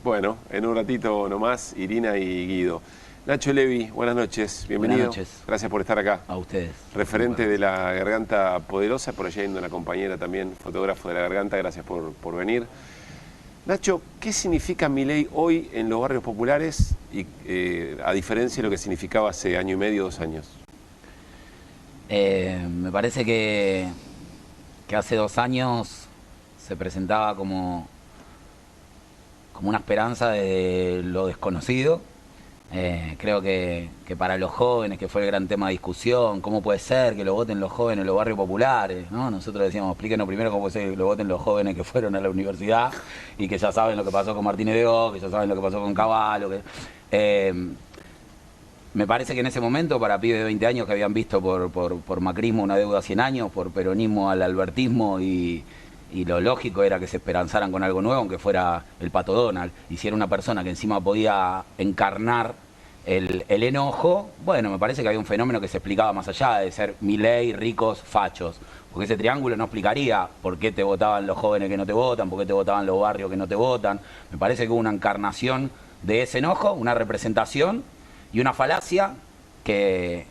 Bueno, en un ratito nomás, Irina y Guido. Nacho Levi, buenas noches, bienvenido. Buenas noches. Gracias por estar acá. A ustedes. Referente de La Garganta Poderosa, por allá yendo una compañera también, fotógrafo de La Garganta, gracias por venir. Nacho, ¿qué significa Milei hoy en los barrios populares, y a diferencia de lo que significaba hace año y medio, 2 años? Me parece que hace 2 años se presentaba como una esperanza de lo desconocido. Creo que para los jóvenes, que fue el gran tema de discusión, ¿cómo puede ser que lo voten los jóvenes en los barrios populares? ¿No? Nosotros decíamos, explíquenos primero cómo puede ser que lo voten los jóvenes que fueron a la universidad y que ya saben lo que pasó con Martínez de Oz, que ya saben lo que pasó con Cavallo. Me parece que en ese momento, para pibes de 20 años que habían visto por macrismo una deuda a 100 años, por peronismo al albertismo, y lo lógico era que se esperanzaran con algo nuevo, aunque fuera el Pato Donald, y si era una persona que encima podía encarnar el enojo, bueno, me parece que había un fenómeno que se explicaba más allá de ser Milei, ricos, fachos, porque ese triángulo no explicaría por qué te votaban los jóvenes que no te votan, por qué te votaban los barrios que no te votan. Me parece que hubo una encarnación de ese enojo, una representación y una falacia que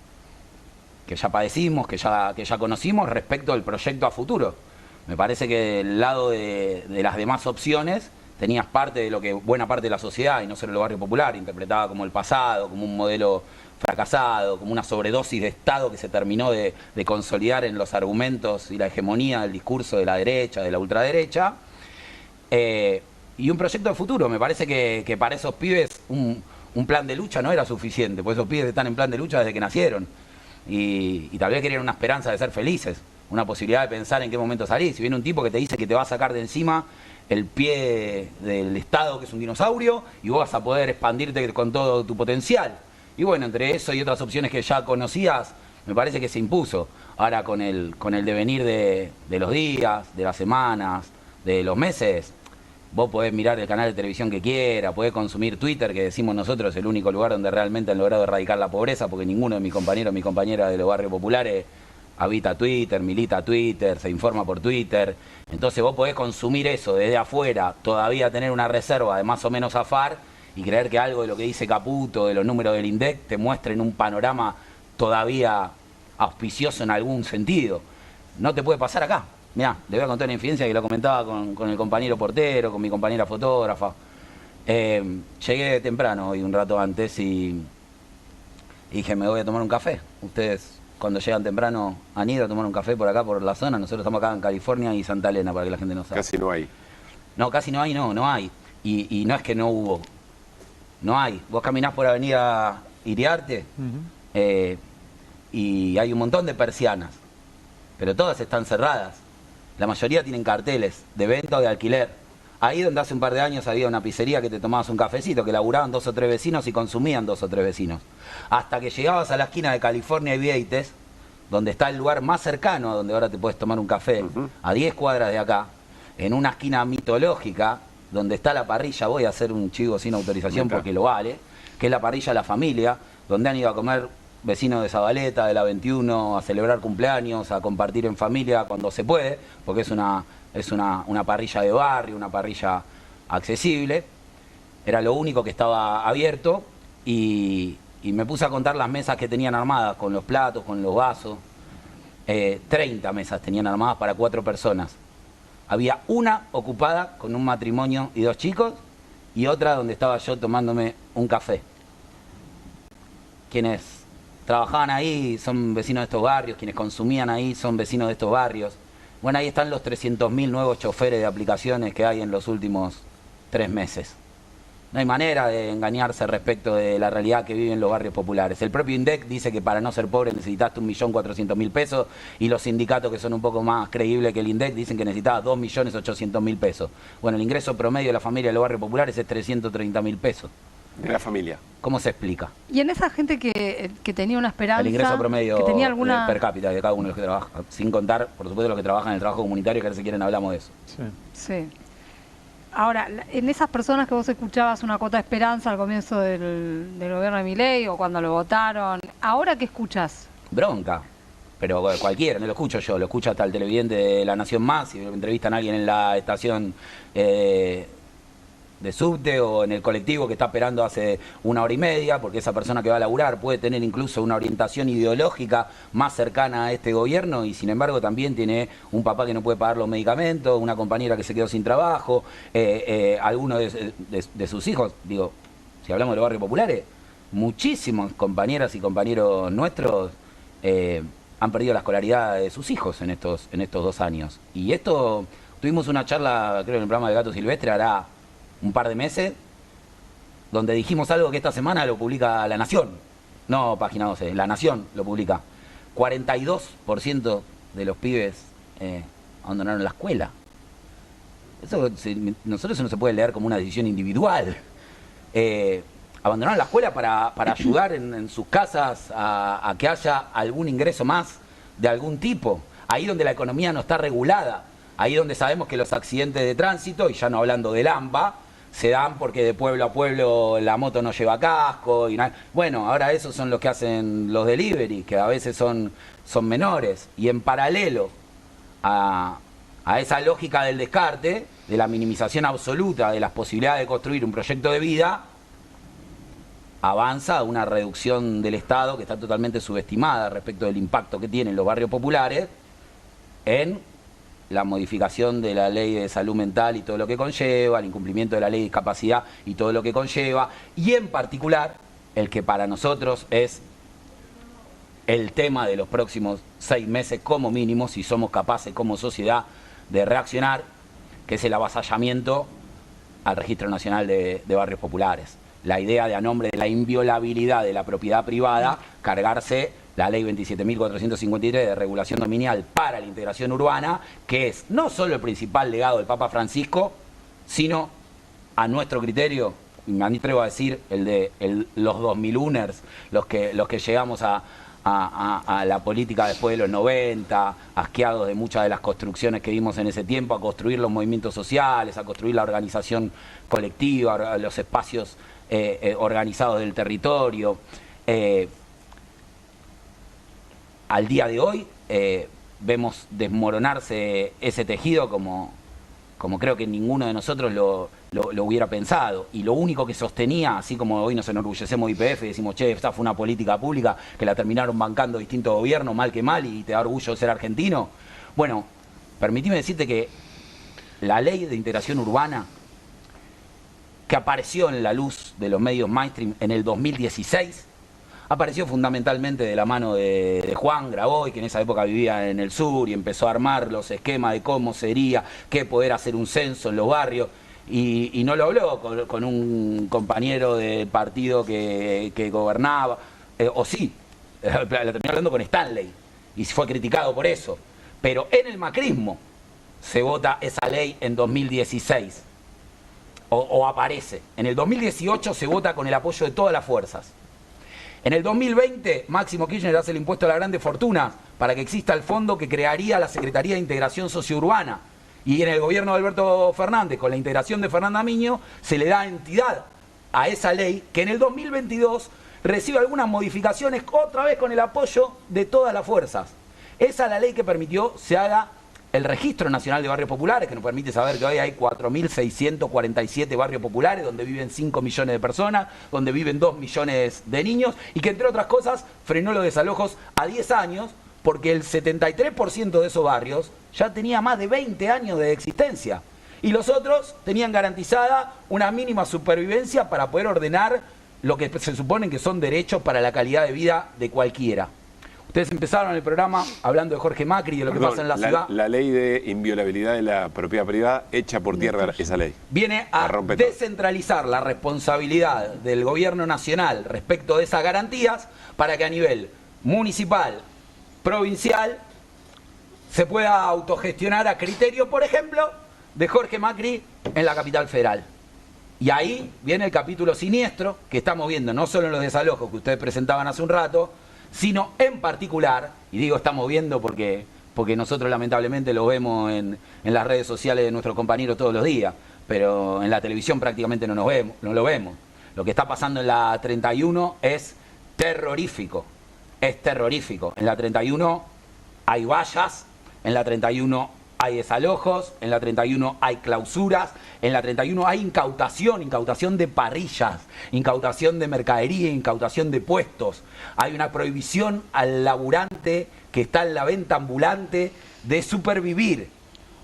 ya padecimos, que ya conocimos respecto al proyecto a futuro. Me parece que del lado de las demás opciones tenías parte de lo que buena parte de la sociedad, y no solo el barrio popular, interpretaba como el pasado, como un modelo fracasado, como una sobredosis de Estado que se terminó de consolidar en los argumentos y la hegemonía del discurso de la derecha, de la ultraderecha, y un proyecto de futuro. Me parece que para esos pibes un plan de lucha no era suficiente, porque esos pibes están en plan de lucha desde que nacieron, y tal vez querían una esperanza de ser felices, una posibilidad de pensar en qué momento salir. Si viene un tipo que te dice que te va a sacar de encima el pie del Estado, que es un dinosaurio, y vos vas a poder expandirte con todo tu potencial. Y bueno, entre eso y otras opciones que ya conocías, me parece que se impuso. Ahora con el devenir de los días, de las semanas, de los meses, vos podés mirar el canal de televisión que quiera, podés consumir Twitter, que decimos nosotros es el único lugar donde realmente han logrado erradicar la pobreza, porque ninguno de mis compañeros, mis compañeras de los barrios populares habita Twitter, milita Twitter, se informa por Twitter. Entonces vos podés consumir eso desde afuera, todavía tener una reserva de más o menos zafar, y creer que algo de lo que dice Caputo, de los números del INDEC, te muestren un panorama todavía auspicioso en algún sentido. No te puede pasar acá. Mirá, le voy a contar una infidencia que lo comentaba con el compañero portero, con mi compañera fotógrafa. Llegué temprano hoy, un rato antes, y dije, me voy a tomar un café. Ustedes, cuando llegan temprano, han ido a tomar un café por acá, por la zona. Nosotros estamos acá en California y Santa Elena, para que la gente no sepa. Casi no hay. No, casi no hay, no hay. Y no es que no hubo. No hay. Vos caminás por Avenida Iriarte, y hay un montón de persianas, pero todas están cerradas. La mayoría tienen carteles de venta o de alquiler. Ahí donde hace un par de años había una pizzería que te tomabas un cafecito, que laburaban 2 o 3 vecinos y consumían 2 o 3 vecinos. Hasta que llegabas a la esquina de California y Vieites, donde está el lugar más cercano a donde ahora te puedes tomar un café, a 10 cuadras de acá, en una esquina mitológica, donde está la parrilla, voy a hacer un chivo sin autorización porque lo vale, que es la parrilla La Familia, donde han ido a comer vecinos de Zabaleta, de la 21, a celebrar cumpleaños, a compartir en familia cuando se puede, porque es una parrilla de barrio, una parrilla accesible. Era lo único que estaba abierto, y me puse a contar las mesas que tenían armadas, con los platos, con los vasos. 30 mesas tenían armadas para 4 personas. Había una ocupada con un matrimonio y 2 chicos, y otra donde estaba yo tomándome un café. Quienes trabajaban ahí son vecinos de estos barrios, quienes consumían ahí son vecinos de estos barrios. Bueno, ahí están los 300.000 nuevos choferes de aplicaciones que hay en los últimos 3 meses. No hay manera de engañarse respecto de la realidad que viven los barrios populares. El propio INDEC dice que para no ser pobre necesitaste 1.400.000 pesos, y los sindicatos, que son un poco más creíbles que el INDEC, dicen que necesitabas 2.800.000 pesos. Bueno, el ingreso promedio de la familia de los barrios populares es 330.000 pesos. De la familia. ¿Cómo se explica? Y en esa gente que tenía una esperanza, el ingreso promedio que tenía alguna per cápita de cada uno de los que trabaja, sin contar, por supuesto, los que trabajan en el trabajo comunitario, que ahora si quieren hablamos de eso. Sí. Ahora, en esas personas que vos escuchabas una cuota de esperanza al comienzo del gobierno de Milei, o cuando lo votaron, ¿ahora qué escuchás? Bronca. Pero cualquiera, no lo escucho yo, lo escucha hasta el televidente de La Nación Más, y entrevistan a alguien en la estación de subte o en el colectivo que está esperando hace 1 hora y media, porque esa persona que va a laburar puede tener incluso una orientación ideológica más cercana a este gobierno y sin embargo también tiene un papá que no puede pagar los medicamentos, una compañera que se quedó sin trabajo, alguno de sus hijos, digo, si hablamos de los barrios populares, muchísimos compañeras y compañeros nuestros han perdido la escolaridad de sus hijos en estos 2 años. Y esto, tuvimos una charla, creo, en el programa de Gato Silvestre, hará un par de meses, donde dijimos algo que esta semana lo publica La Nación, no Página 12, La Nación lo publica. 42% de los pibes abandonaron la escuela. Nosotros eso no se puede leer como una decisión individual. Abandonaron la escuela para ayudar en sus casas a que haya algún ingreso más de algún tipo. Ahí donde la economía no está regulada, ahí donde sabemos que los accidentes de tránsito, y ya no hablando del AMBA, se dan porque de pueblo a pueblo la moto no lleva casco. Bueno, ahora esos son los que hacen los delivery, que a veces son menores. Y en paralelo a esa lógica del descarte, de la minimización absoluta de las posibilidades de construir un proyecto de vida, avanza una reducción del Estado que está totalmente subestimada respecto del impacto que tienen los barrios populares en la modificación de la ley de salud mental y todo lo que conlleva, el incumplimiento de la ley de discapacidad y todo lo que conlleva, y en particular el que para nosotros es el tema de los próximos 6 meses como mínimo, si somos capaces como sociedad de reaccionar, que es el avasallamiento al Registro Nacional de Barrios Populares. La idea de, a nombre de la inviolabilidad de la propiedad privada, cargarse la ley 27.453 de regulación dominial para la integración urbana, que es no solo el principal legado del Papa Francisco, sino, a nuestro criterio, y me atrevo a decir, el de los 2001ers, los que llegamos a la política después de los 90, asqueados de muchas de las construcciones que vimos en ese tiempo, a construir los movimientos sociales, a construir la organización colectiva, los espacios organizados del territorio. Al día de hoy vemos desmoronarse ese tejido como creo que ninguno de nosotros lo hubiera pensado. Y lo único que sostenía, así como hoy nos enorgullecemos de YPF y decimos, che, esta fue una política pública que la terminaron bancando distintos gobiernos, mal que mal, y te da orgullo ser argentino. Bueno, permitime decirte que la ley de integración urbana, que apareció en la luz de los medios mainstream en el 2016, apareció fundamentalmente de la mano de Juan Graboy, que en esa época vivía en el sur y empezó a armar los esquemas de cómo sería, qué poder hacer un censo en los barrios, y no lo habló con un compañero del partido que gobernaba, o sí, la terminó hablando con Stanley, y fue criticado por eso. Pero en el macrismo se vota esa ley en 2016, o aparece. En el 2018 se vota con el apoyo de todas las fuerzas. En el 2020, Máximo Kirchner hace el impuesto a la grande fortuna para que exista el fondo que crearía la Secretaría de Integración Sociourbana. Y en el gobierno de Alberto Fernández, con la integración de Fernanda Miño, se le da entidad a esa ley que en el 2022 recibe algunas modificaciones, otra vez con el apoyo de todas las fuerzas. Esa es la ley que permitió se haga el Registro Nacional de Barrios Populares, que nos permite saber que hoy hay 4.647 barrios populares, donde viven 5 millones de personas, donde viven 2 millones de niños, y que entre otras cosas frenó los desalojos a 10 años, porque el 73% de esos barrios ya tenía más de 20 años de existencia. Y los otros tenían garantizada una mínima supervivencia para poder ordenar lo que se supone que son derechos para la calidad de vida de cualquiera. Ustedes empezaron el programa hablando de Jorge Macri y de lo que pasa en la ciudad. La ley de inviolabilidad de la propiedad privada echa por tierra esa ley. Viene a descentralizar la responsabilidad del gobierno nacional respecto de esas garantías para que a nivel municipal, provincial, se pueda autogestionar a criterio, por ejemplo, de Jorge Macri en la capital federal. Y ahí viene el capítulo siniestro que estamos viendo, no solo en los desalojos que ustedes presentaban hace un rato, sino en particular, y digo estamos viendo porque nosotros lamentablemente lo vemos en las redes sociales de nuestros compañeros todos los días, pero en la televisión prácticamente no lo vemos. Lo que está pasando en la 31 es terrorífico, En la 31 hay vallas, en la 31 hay desalojos, en la 31 hay clausuras, en la 31 hay incautación de parrillas, incautación de mercadería, incautación de puestos. Hay una prohibición al laburante que está en la venta ambulante de supervivir,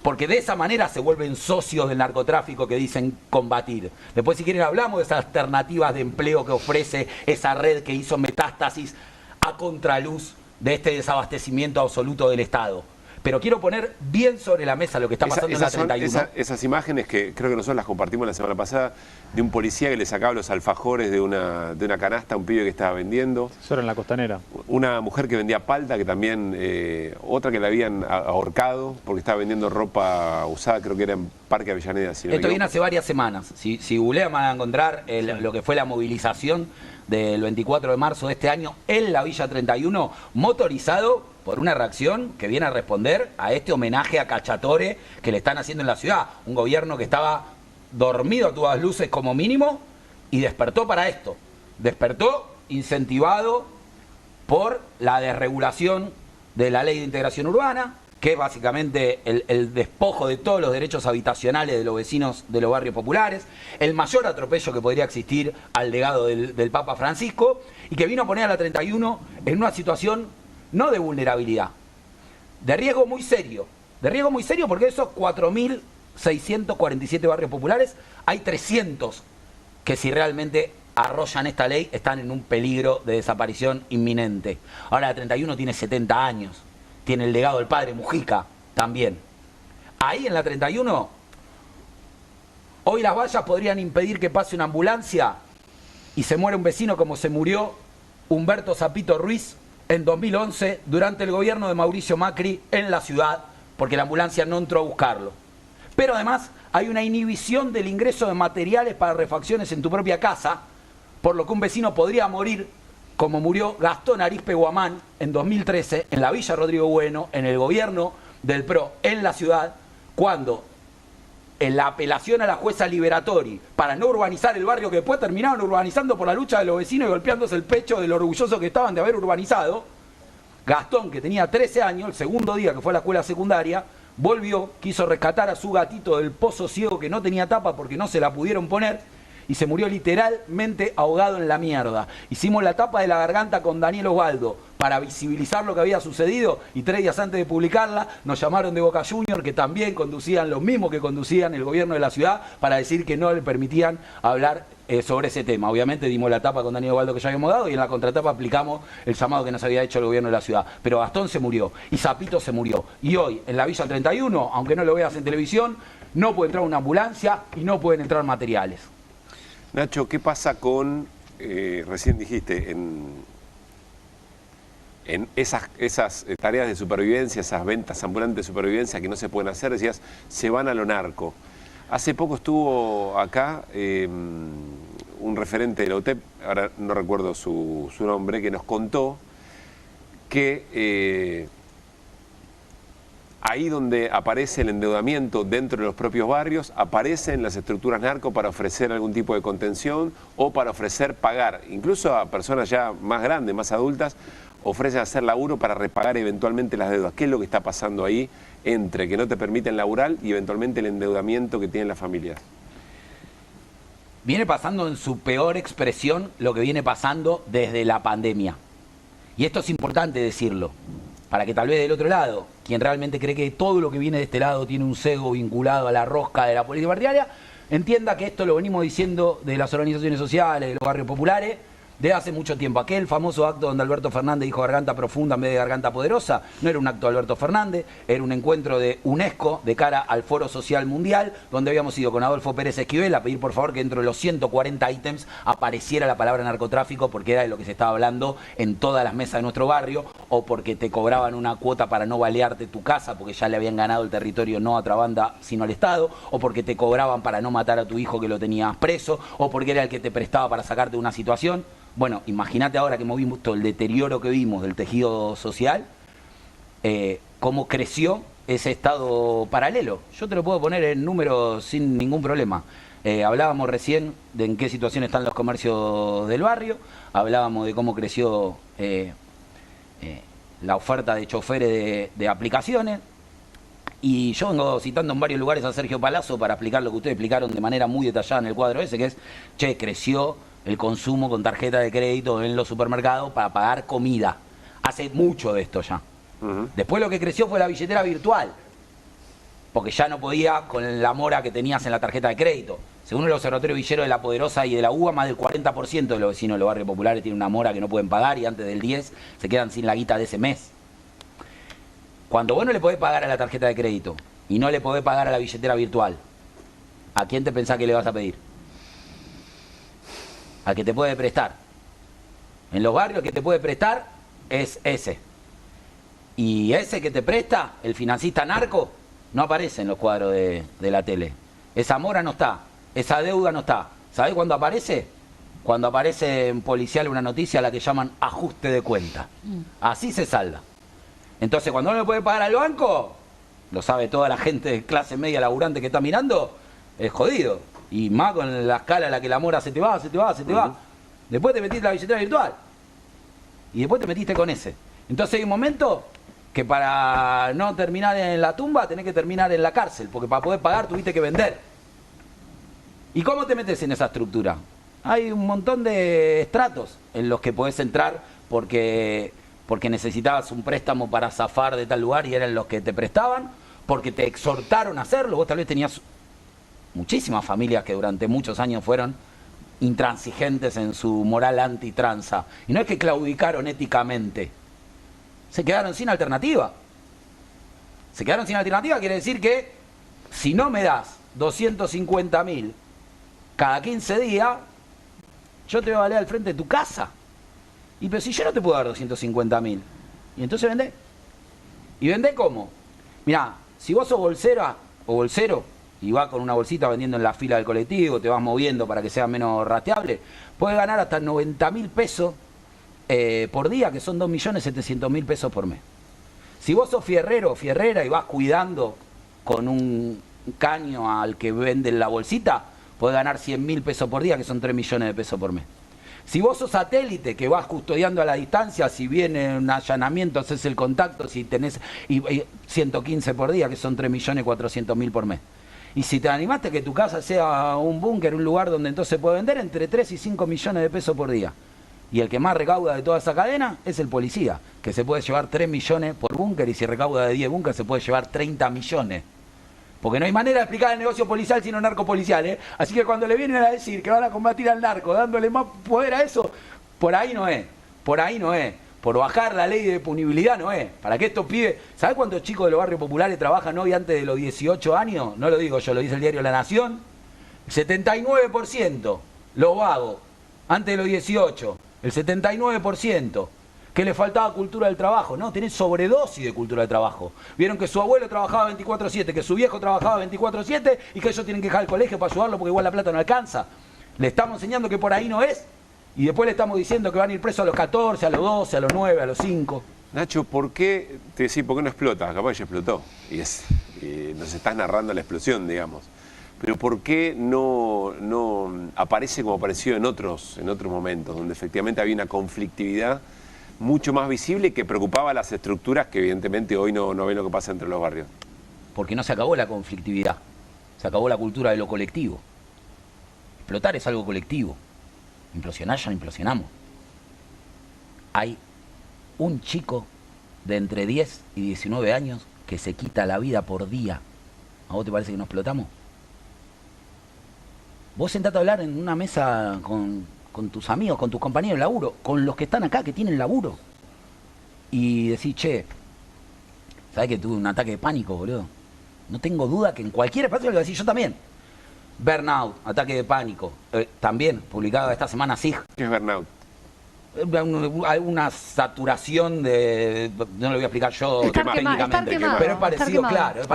porque de esa manera se vuelven socios del narcotráfico que dicen combatir. Después, si quieren, hablamos de esas alternativas de empleo que ofrece esa red que hizo metástasis a contraluz de este desabastecimiento absoluto del Estado. Pero quiero poner bien sobre la mesa lo que está pasando en la 31. Esas imágenes que creo que nosotros las compartimos la semana pasada, de un policía que le sacaba los alfajores de una canasta a un pibe que estaba vendiendo. Eso era en la Costanera. Una mujer que vendía palta, que también, otra que la habían ahorcado porque estaba vendiendo ropa usada, creo que era en Parque Avellaneda. Si no Esto viene hace varias semanas. Si googlean van a encontrar lo que fue la movilización del 24 de marzo de este año en la Villa 31, motorizado por una reacción que viene a responder a este homenaje a Cacciatore que le están haciendo en la ciudad. Un gobierno que estaba dormido a todas luces como mínimo y despertó para esto. Despertó incentivado por la desregulación de la Ley de Integración Urbana, que es básicamente el despojo de todos los derechos habitacionales de los vecinos de los barrios populares, el mayor atropello que podría existir al legado del Papa Francisco, y que vino a poner a la 31 en una situación no de vulnerabilidad, de riesgo muy serio porque de esos 4.647 barrios populares, hay 300 que si realmente arrollan esta ley están en un peligro de desaparición inminente. Ahora la 31 tiene 70 años, tiene el legado del padre Mujica también. Ahí en la 31, hoy las vallas podrían impedir que pase una ambulancia y se muere un vecino como se murió Humberto Zapito Ruiz en 2011 durante el gobierno de Mauricio Macri en la ciudad, porque la ambulancia no entró a buscarlo. Pero además hay una inhibición del ingreso de materiales para refacciones en tu propia casa, por lo que un vecino podría morir como murió Gastón Arizpe Guamán en 2013 en la Villa Rodrigo Bueno, en el gobierno del PRO en la ciudad, cuando en la apelación a la jueza Liberatori para no urbanizar el barrio que después terminaron urbanizando por la lucha de los vecinos y golpeándose el pecho de lo orgullosos que estaban de haber urbanizado, Gastón, que tenía 13 años, el segundo día que fue a la escuela secundaria, volvió, quiso rescatar a su gatito del pozo ciego que no tenía tapa porque no se la pudieron poner, y se murió literalmente ahogado en la mierda. Hicimos la tapa de La Garganta con Daniel Osvaldo para visibilizar lo que había sucedido, y 3 días antes de publicarla nos llamaron de Boca Junior, que también conducían lo mismo que conducían el gobierno de la ciudad, para decir que no le permitían hablar sobre ese tema. Obviamente dimos la tapa con Daniel Osvaldo que ya habíamos dado, y en la contratapa aplicamos el llamado que nos había hecho el gobierno de la ciudad. Pero Gastón se murió y Zapito se murió. Y hoy en la Villa 31, aunque no lo veas en televisión, no puede entrar una ambulancia y no pueden entrar materiales. Nacho, ¿qué pasa con, recién dijiste, en esas tareas de supervivencia, esas ventas ambulantes de supervivencia que no se pueden hacer? Decías, se van a lo narco. Hace poco estuvo acá un referente de la UTEP, ahora no recuerdo su nombre, que nos contó que ahí donde aparece el endeudamiento dentro de los propios barrios, aparecen las estructuras narco para ofrecer algún tipo de contención o para ofrecer pagar. Incluso a personas ya más grandes, más adultas, ofrecen hacer laburo para repagar eventualmente las deudas. ¿Qué es lo que está pasando ahí entre que no te permiten laburar y eventualmente el endeudamiento que tienen las familias? Viene pasando en su peor expresión lo que viene pasando desde la pandemia. Y esto es importante decirlo, para que tal vez del otro lado, quien realmente cree que todo lo que viene de este lado tiene un sesgo vinculado a la rosca de la política partidaria, entienda que esto lo venimos diciendo de las organizaciones sociales, de los barrios populares, de hace mucho tiempo. Aquel famoso acto donde Alberto Fernández dijo garganta profunda en vez de garganta poderosa, no era un acto de Alberto Fernández, era un encuentro de UNESCO de cara al Foro Social Mundial, donde habíamos ido con Adolfo Pérez Esquivel a pedir por favor que dentro de los 140 ítems apareciera la palabra narcotráfico, porque era de lo que se estaba hablando en todas las mesas de nuestro barrio, o porque te cobraban una cuota para no balearte tu casa, porque ya le habían ganado el territorio no a otra banda sino al Estado, o porque te cobraban para no matar a tu hijo que lo tenías preso, o porque era el que te prestaba para sacarte de una situación. Bueno, imagínate ahora que hemos visto el deterioro que vimos del tejido social, cómo creció ese estado paralelo. Yo te lo puedo poner en números sin ningún problema. Hablábamos recién de en qué situación están los comercios del barrio, hablábamos de cómo creció la oferta de choferes de aplicaciones. Y yo vengo citando en varios lugares a Sergio Palazzo para explicar lo que ustedes explicaron de manera muy detallada en el cuadro ese, que es, che, creció el consumo con tarjeta de crédito en los supermercados para pagar comida. Hace mucho de esto ya. Después lo que creció fue la billetera virtual, porque ya no podía con la mora que tenías en la tarjeta de crédito. Según el Observatorio Villero de La Poderosa y de la UBA, más del 40% de los vecinos de los barrios populares tienen una mora que no pueden pagar y antes del 10 se quedan sin la guita de ese mes. Cuando vos no le podés pagar a la tarjeta de crédito y no le podés pagar a la billetera virtual, ¿a quién te pensás que le vas a pedir? Al que te puede prestar. En los barrios el que te puede prestar es ese. Y ese que te presta, el financista narco, no aparece en los cuadros de la tele. Esa mora no está, esa deuda no está. ¿Sabés cuándo aparece? Cuando aparece en policial una noticia a la que llaman ajuste de cuenta. Así se salda. Entonces, cuando no le puede pagar al banco, lo sabe toda la gente de clase media laburante que está mirando, es jodido. Y más con la escala en la que la mora se te va, se te va, se te va. Después te metiste la billetera virtual. Y después te metiste con ese. Entonces hay un momento que para no terminar en la tumba tenés que terminar en la cárcel, porque para poder pagar tuviste que vender. ¿Y cómo te metes en esa estructura? Hay un montón de estratos en los que podés entrar porque necesitabas un préstamo para zafar de tal lugar y eran los que te prestaban, porque te exhortaron a hacerlo. Vos tal vez tenías muchísimas familias que durante muchos años fueron intransigentes en su moral antitranza. Y no es que claudicaron éticamente, se quedaron sin alternativa. Se quedaron sin alternativa quiere decir que si no me das 250.000 cada 15 días, yo te voy a valer al frente de tu casa. Y pero si yo no te puedo dar 250.000, y entonces vendé. ¿Y vendé cómo? Mirá, si vos sos bolsera o bolsero y vas con una bolsita vendiendo en la fila del colectivo, te vas moviendo para que sea menos rateable, puedes ganar hasta 90.000 pesos por día, que son 2.700.000 pesos por mes. Si vos sos fierrero o fierrera y vas cuidando con un caño al que venden la bolsita, podés ganar 100.000 pesos por día, que son 3 millones de pesos por mes. Si vos sos satélite, que vas custodiando a la distancia, si viene un allanamiento, haces el contacto, si tenés 115 por día, que son 3.400.000 por mes. Y si te animaste que tu casa sea un búnker, un lugar donde entonces puede vender entre 3 y 5 millones de pesos por día. Y el que más recauda de toda esa cadena es el policía, que se puede llevar 3 millones por búnker y si recauda de 10 búnker se puede llevar 30 millones. Porque no hay manera de explicar el negocio policial sino narcopolicial, ¿eh? Así que cuando le vienen a decir que van a combatir al narco dándole más poder a eso, por ahí no es. Por ahí no es. Por bajar la ley de punibilidad no es. Para que estos pibes... ¿Sabés cuántos chicos de los barrios populares trabajan hoy antes de los 18 años? No lo digo yo, lo dice el diario La Nación. 79% los vagos antes de los 18. El 79%. Que le faltaba cultura del trabajo. No, tenés sobredosis de cultura del trabajo. Vieron que su abuelo trabajaba 24/7, que su viejo trabajaba 24/7 y que ellos tienen que dejar el colegio para ayudarlo porque igual la plata no alcanza. Le estamos enseñando que por ahí no es y después le estamos diciendo que van a ir presos a los 14, a los 12, a los 9, a los 5. Nacho, ¿por qué te decís, por qué no explota? Capaz que ya explotó y nos estás narrando la explosión, digamos. Pero ¿por qué no aparece como apareció en otros momentos, donde efectivamente había una conflictividad mucho más visible que preocupaba a las estructuras que evidentemente hoy no ven lo que pasa entre los barrios? Porque no se acabó la conflictividad, se acabó la cultura de lo colectivo. Explotar es algo colectivo. Implosionar ya no implosionamos. Hay un chico de entre 10 y 19 años que se quita la vida por día. ¿A vos te parece que no explotamos? Vos sentate a hablar en una mesa con tus amigos, con tus compañeros de laburo, con los que están acá, que tienen laburo. Y decís, che, ¿sabés que tuve un ataque de pánico, boludo? No tengo duda que en cualquier espacio lo voy a decir yo también. Burnout, ataque de pánico. También, publicado esta semana, SIG. ¿Qué es burnout? Una saturación de... No lo voy a explicar yo técnicamente, pero es parecido, claro. Es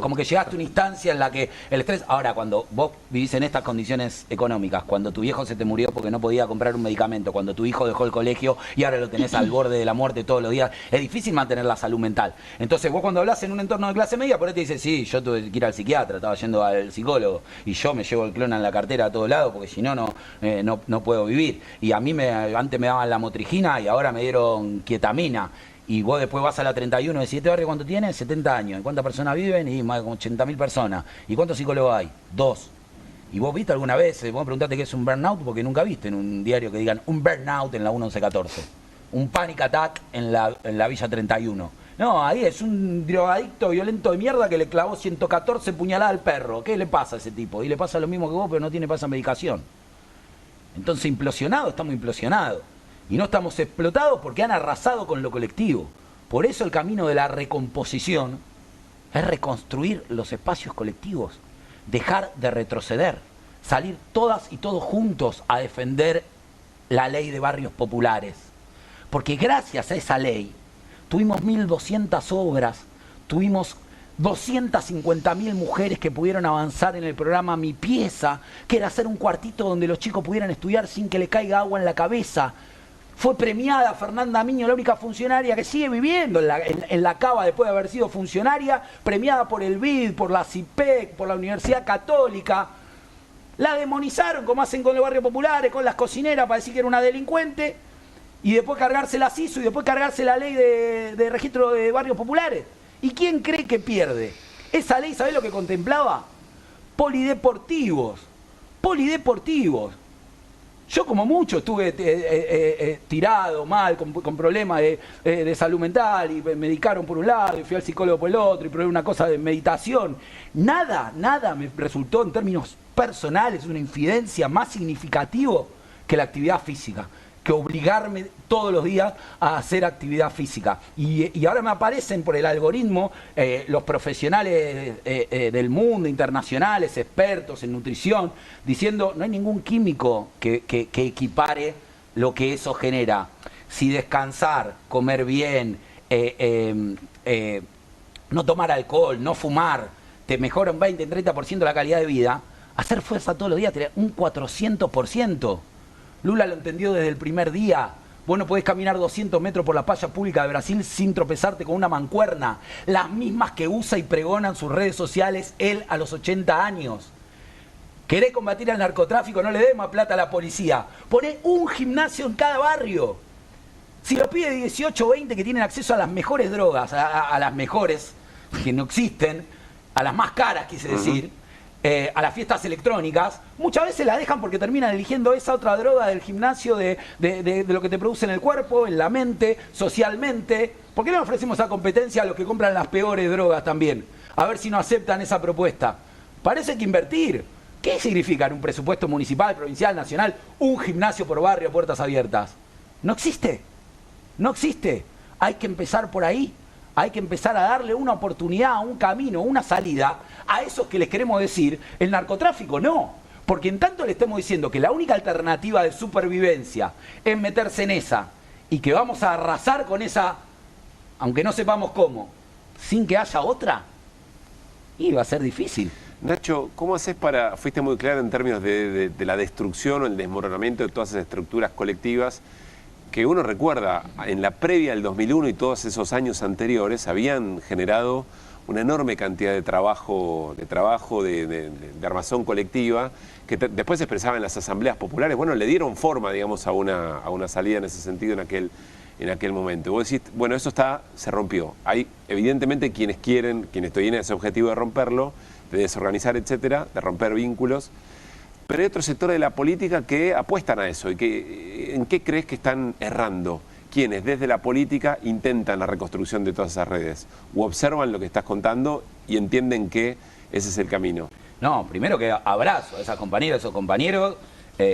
como que llegaste a una instancia en la que el estrés... Ahora, cuando vos vivís en estas condiciones económicas, cuando tu viejo se te murió porque no podía comprar un medicamento, cuando tu hijo dejó el colegio y ahora lo tenés al borde de la muerte todos los días, es difícil mantener la salud mental. Entonces vos cuando hablas en un entorno de clase media, por ahí te dices, sí, yo tuve que ir al psiquiatra, estaba yendo al psicólogo y yo me llevo el clona en la cartera a todos lados porque si no, no puedo vivir. Y a mí antes me daban la motrigina y ahora me dieron ketamina. y vos después vas a la 31 de 7 barrios, ¿cuánto tiene? 70 años. ¿Y cuántas personas viven? Y más de 80.000 personas. ¿Y cuántos psicólogos hay? 2. ¿Y vos viste alguna vez? Vos preguntaste qué es un burnout porque nunca viste en un diario que digan un burnout en la 1114. Un panic attack en la Villa 31. No, ahí es un drogadicto violento de mierda que le clavó 114 puñaladas al perro. ¿Qué le pasa a ese tipo? Y le pasa lo mismo que vos, pero no tiene pasa medicación. Entonces, implosionados, estamos implosionados. Y no estamos explotados porque han arrasado con lo colectivo. Por eso el camino de la recomposición es reconstruir los espacios colectivos, dejar de retroceder, salir todas y todos juntos a defender la ley de barrios populares. Porque gracias a esa ley tuvimos 1.200 obras, tuvimos 250.000 mujeres que pudieron avanzar en el programa Mi Pieza, que era hacer un cuartito donde los chicos pudieran estudiar sin que le caiga agua en la cabeza. Fue premiada Fernanda Miño, la única funcionaria que sigue viviendo en la Cava después de haber sido funcionaria, premiada por el BID, por la CIPEC, por la Universidad Católica. La demonizaron como hacen con los barrios populares, con las cocineras para decir que era una delincuente, y después cargarse la CISO y después cargarse la ley de registro de barrios populares. ¿Y quién cree que pierde? Esa ley, ¿sabés lo que contemplaba? Polideportivos. Polideportivos. Yo como mucho estuve tirado, mal, con problemas de salud mental, y me medicaron por un lado, y fui al psicólogo por el otro, y probé una cosa de meditación. Nada me resultó en términos personales una infidencia más significativo que la actividad física, que obligarme todos los días a hacer actividad física. Y ahora me aparecen por el algoritmo los profesionales del mundo, internacionales, expertos en nutrición, diciendo no hay ningún químico que equipare lo que eso genera. Si descansar, comer bien, no tomar alcohol, no fumar, te mejora un 20, un 30% la calidad de vida, hacer fuerza todos los días te da un 400%. Lula lo entendió desde el primer día. Vos no podés caminar 200 metros por la playa pública de Brasil sin tropezarte con una mancuerna. Las mismas que usa y pregona en sus redes sociales él a los 80 años. ¿Querés combatir al narcotráfico? No le des más plata a la policía. Poné un gimnasio en cada barrio. Si los pibes de 18 o 20 que tienen acceso a las mejores drogas, a las mejores que no existen, a las más caras, quise decir, a las fiestas electrónicas, muchas veces la dejan porque terminan eligiendo esa otra droga del gimnasio, de lo que te produce en el cuerpo, en la mente, socialmente. ¿Por qué no ofrecemos esa competencia a los que compran las peores drogas también? A ver si no aceptan esa propuesta. Parece que invertir. ¿Qué significa en un presupuesto municipal, provincial, nacional, un gimnasio por barrio, puertas abiertas? No existe. No existe. Hay que empezar por ahí. Hay que empezar a darle una oportunidad, un camino, una salida a esos que les queremos decir, el narcotráfico no. Porque en tanto le estemos diciendo que la única alternativa de supervivencia es meterse en esa y que vamos a arrasar con esa, aunque no sepamos cómo, sin que haya otra, y va a ser difícil. Nacho, ¿cómo haces para, fuiste muy claro en términos de la destrucción o el desmoronamiento de todas esas estructuras colectivas que uno recuerda en la previa del 2001 y todos esos años anteriores habían generado una enorme cantidad de trabajo, de armazón colectiva, que después se expresaba en las asambleas populares. Bueno, le dieron forma, digamos, a una salida en ese sentido en aquel momento. Vos decís, bueno, eso se rompió. Hay evidentemente quienes tienen ese objetivo de romperlo, de desorganizar, etcétera, de romper vínculos. Pero hay otro sector de la política que apuestan a eso. ¿En qué crees que están errando? ¿Quiénes desde la política intentan la reconstrucción de todas esas redes? ¿O observan lo que estás contando y entienden que ese es el camino? No, primero que abrazo a esas compañeras, esos compañeros,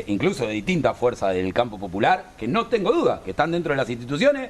incluso de distintas fuerzas del campo popular, que no tengo duda, que están dentro de las instituciones,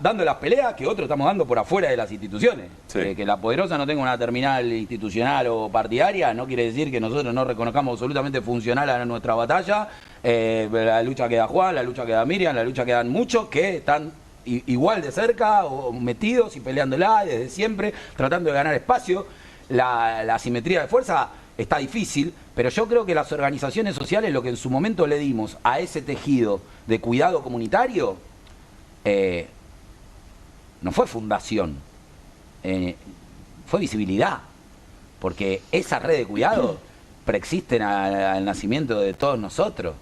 dando las peleas que otros estamos dando por afuera de las instituciones. Sí. Que la Poderosa no tenga una terminal institucional o partidaria no quiere decir que nosotros no reconozcamos absolutamente funcional a nuestra batalla. La lucha que da Juan, la lucha que da Miriam, la lucha que dan muchos que están igual de cerca o metidos y peleándola desde siempre, tratando de ganar espacio. La asimetría de fuerza está difícil, pero yo creo que las organizaciones sociales, lo que en su momento le dimos a ese tejido de cuidado comunitario, no fue fundación, fue visibilidad, porque esa red de cuidado preexisten al nacimiento de todos nosotros.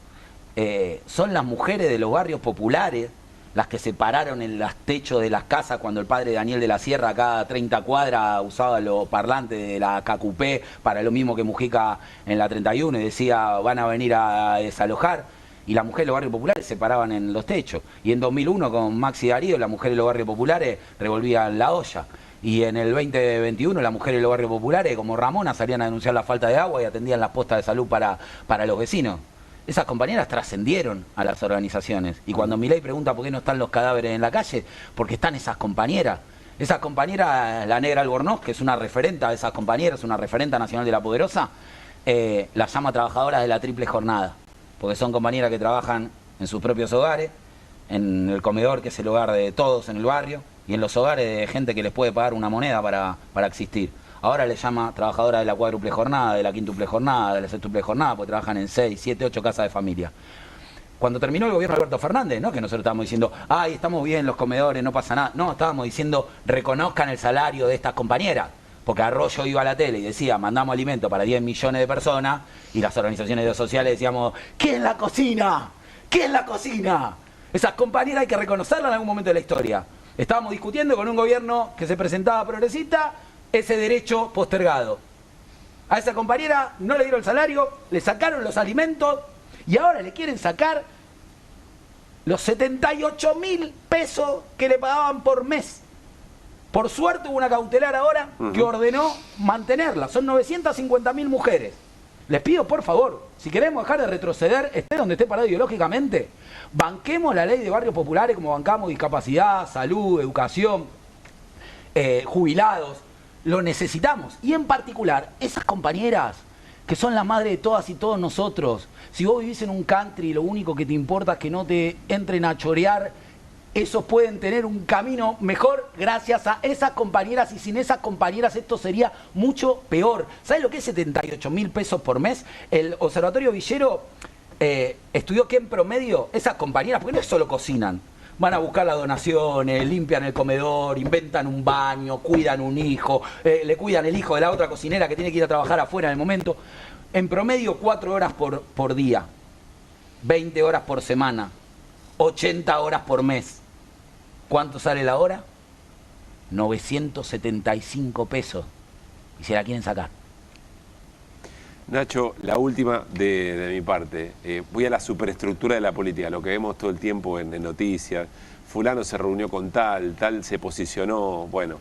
Son las mujeres de los barrios populares las que se pararon en los techos de las casas cuando el padre Daniel de la Sierra cada 30 cuadras usaba los parlantes de la KQP para lo mismo que Mujica en la 31 y decía van a venir a desalojar, y las mujeres de los barrios populares se paraban en los techos. Y en 2001 con Maxi Darío las mujeres de los barrios populares revolvían la olla. Y en el 2021 las mujeres de los barrios populares como Ramona salían a denunciar la falta de agua y atendían las postas de salud para los vecinos. Esas compañeras trascendieron a las organizaciones. Y cuando Milei pregunta por qué no están los cadáveres en la calle, porque están esas compañeras. Esas compañeras, la Negra Albornoz, que es una referenta de esas compañeras, una referenta nacional de La Poderosa, las llama trabajadoras de la triple jornada. Porque son compañeras que trabajan en sus propios hogares, en el comedor, que es el hogar de todos en el barrio, y en los hogares de gente que les puede pagar una moneda para existir. Ahora le llama trabajadora de la cuádruple jornada, de la quíntuple jornada, de la sextuple jornada, porque trabajan en 6, 7, 8 casas de familia. Cuando terminó el gobierno de Alberto Fernández, no que nosotros estábamos diciendo, ay, estamos bien los comedores, no pasa nada. No, estábamos diciendo, reconozcan el salario de estas compañeras. Porque Arroyo iba a la tele y decía, mandamos alimento para 10 millones de personas, y las organizaciones sociales decíamos, ¿qué es la cocina? ¿Qué es la cocina? Esas compañeras hay que reconocerlas en algún momento de la historia. Estábamos discutiendo con un gobierno que se presentaba progresista ese derecho postergado. A esa compañera no le dieron el salario, le sacaron los alimentos y ahora le quieren sacar los 78.000 pesos que le pagaban por mes. Por suerte hubo una cautelar ahora que ordenó mantenerla. Son 950.000 mujeres. Les pido, por favor, si queremos dejar de retroceder, esté donde esté parado ideológicamente, banquemos la ley de barrios populares como bancamos discapacidad, salud, educación, jubilados. Lo necesitamos. Y en particular, esas compañeras que son la madre de todas y todos nosotros. Si vos vivís en un country y lo único que te importa es que no te entren a chorear, esos pueden tener un camino mejor gracias a esas compañeras, y sin esas compañeras esto sería mucho peor. ¿Sabes lo que es 78.000 pesos por mes? El Observatorio Villero estudió que en promedio esas compañeras, porque no es solo cocinan, van a buscar las donaciones, limpian el comedor, inventan un baño, cuidan un hijo, le cuidan el hijo de la otra cocinera que tiene que ir a trabajar afuera en el momento. En promedio 4 horas por día, 20 horas por semana, 80 horas por mes. ¿Cuánto sale la hora? 975 pesos. Y se la quieren sacar. Nacho, la última de mi parte. Voy a la superestructura de la política, lo que vemos todo el tiempo en noticias. Fulano se reunió con tal se posicionó. Bueno,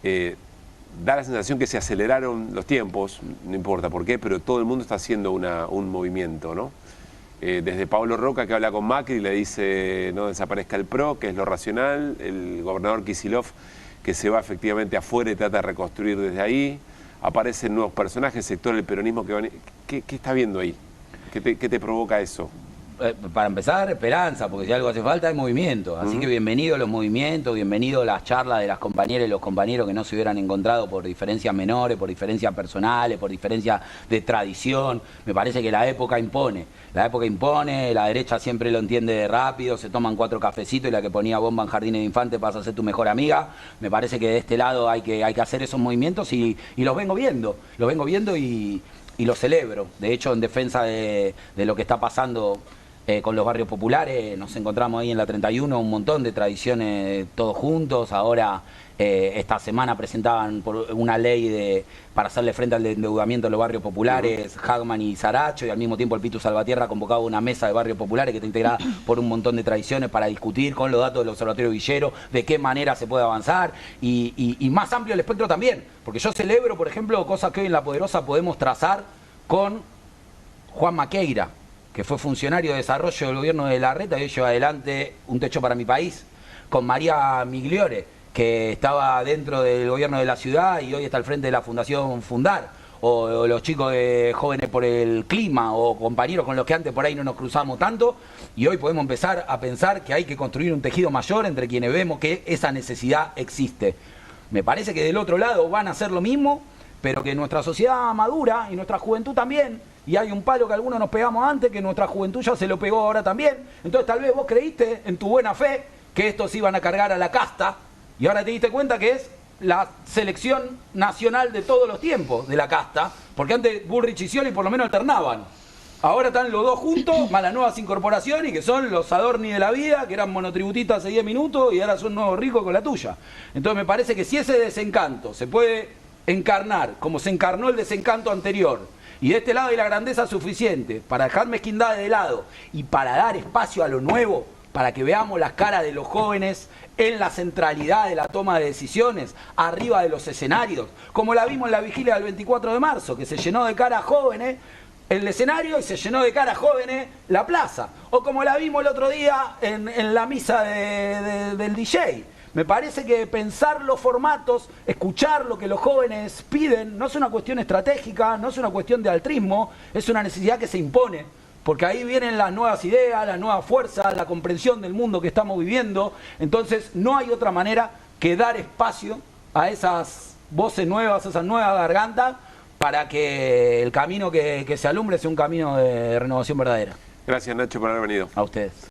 da la sensación que se aceleraron los tiempos, no importa por qué, pero todo el mundo está haciendo un movimiento, ¿no? Desde Pablo Roca, que habla con Macri y le dice no desaparezca el PRO, que es lo racional, el gobernador Kicillof, que se va efectivamente afuera y trata de reconstruir desde ahí, aparecen nuevos personajes, sector del peronismo que van... ¿Qué está viendo ahí? ¿Qué te provoca eso? Para empezar, esperanza, porque si algo hace falta es movimiento. Así que bienvenidos los movimientos, bienvenidos las charlas de las compañeras y los compañeros que no se hubieran encontrado por diferencias menores, por diferencias personales, por diferencias de tradición. Me parece que la época impone. La época impone, la derecha siempre lo entiende rápido, se toman 4 cafecitos y la que ponía bomba en jardines de infantes pasa a ser tu mejor amiga. Me parece que de este lado hay que hacer esos movimientos y los vengo viendo. Los vengo viendo y los celebro. De hecho, en defensa de lo que está pasando con los barrios populares, nos encontramos ahí en la 31 un montón de tradiciones todos juntos. Ahora esta semana presentaban una ley para hacerle frente al endeudamiento de los barrios populares, Hagman y Saracho, y al mismo tiempo el Pitu Salvatierra convocaba una mesa de barrios populares que está integrada por un montón de tradiciones para discutir con los datos del Observatorio Villero de qué manera se puede avanzar y más amplio el espectro también, porque yo celebro, por ejemplo, cosas que hoy en La Poderosa podemos trazar con Juan Maqueira, que fue funcionario de desarrollo del gobierno de Larreta y hoy lleva adelante Un Techo para mi País, con María Migliore, que estaba dentro del gobierno de la ciudad y hoy está al frente de la Fundación Fundar, o los chicos de Jóvenes por el Clima, o compañeros con los que antes por ahí no nos cruzamos tanto, y hoy podemos empezar a pensar que hay que construir un tejido mayor entre quienes vemos que esa necesidad existe. Me parece que del otro lado van a hacer lo mismo, pero que nuestra sociedad madura y nuestra juventud también, y hay un palo que algunos nos pegamos antes, que nuestra juventud ya se lo pegó ahora también. Entonces tal vez vos creíste en tu buena fe que estos iban a cargar a la casta, y ahora te diste cuenta que es la selección nacional de todos los tiempos de la casta, porque antes Bullrich y Scioli por lo menos alternaban. Ahora están los dos juntos, más las nuevas incorporaciones, que son los Adorni de la vida, que eran monotributistas hace 10 minutos y ahora son nuevos ricos con la tuya. Entonces me parece que si ese desencanto se puede encarnar, como se encarnó el desencanto anterior, y de este lado hay la grandeza suficiente para dejar mezquindades de lado y para dar espacio a lo nuevo, para que veamos las caras de los jóvenes en la centralidad de la toma de decisiones, arriba de los escenarios, como la vimos en la vigilia del 24 de marzo, que se llenó de caras jóvenes el escenario y se llenó de caras jóvenes la plaza, o como la vimos el otro día en la misa del DJ. Me parece que pensar los formatos, escuchar lo que los jóvenes piden, no es una cuestión estratégica, no es una cuestión de altruismo, es una necesidad que se impone. Porque ahí vienen las nuevas ideas, las nuevas fuerzas, la comprensión del mundo que estamos viviendo. Entonces no hay otra manera que dar espacio a esas voces nuevas, a esas nuevas gargantas, para que el camino que se alumbre sea un camino de renovación verdadera. Gracias, Nacho, por haber venido. A ustedes.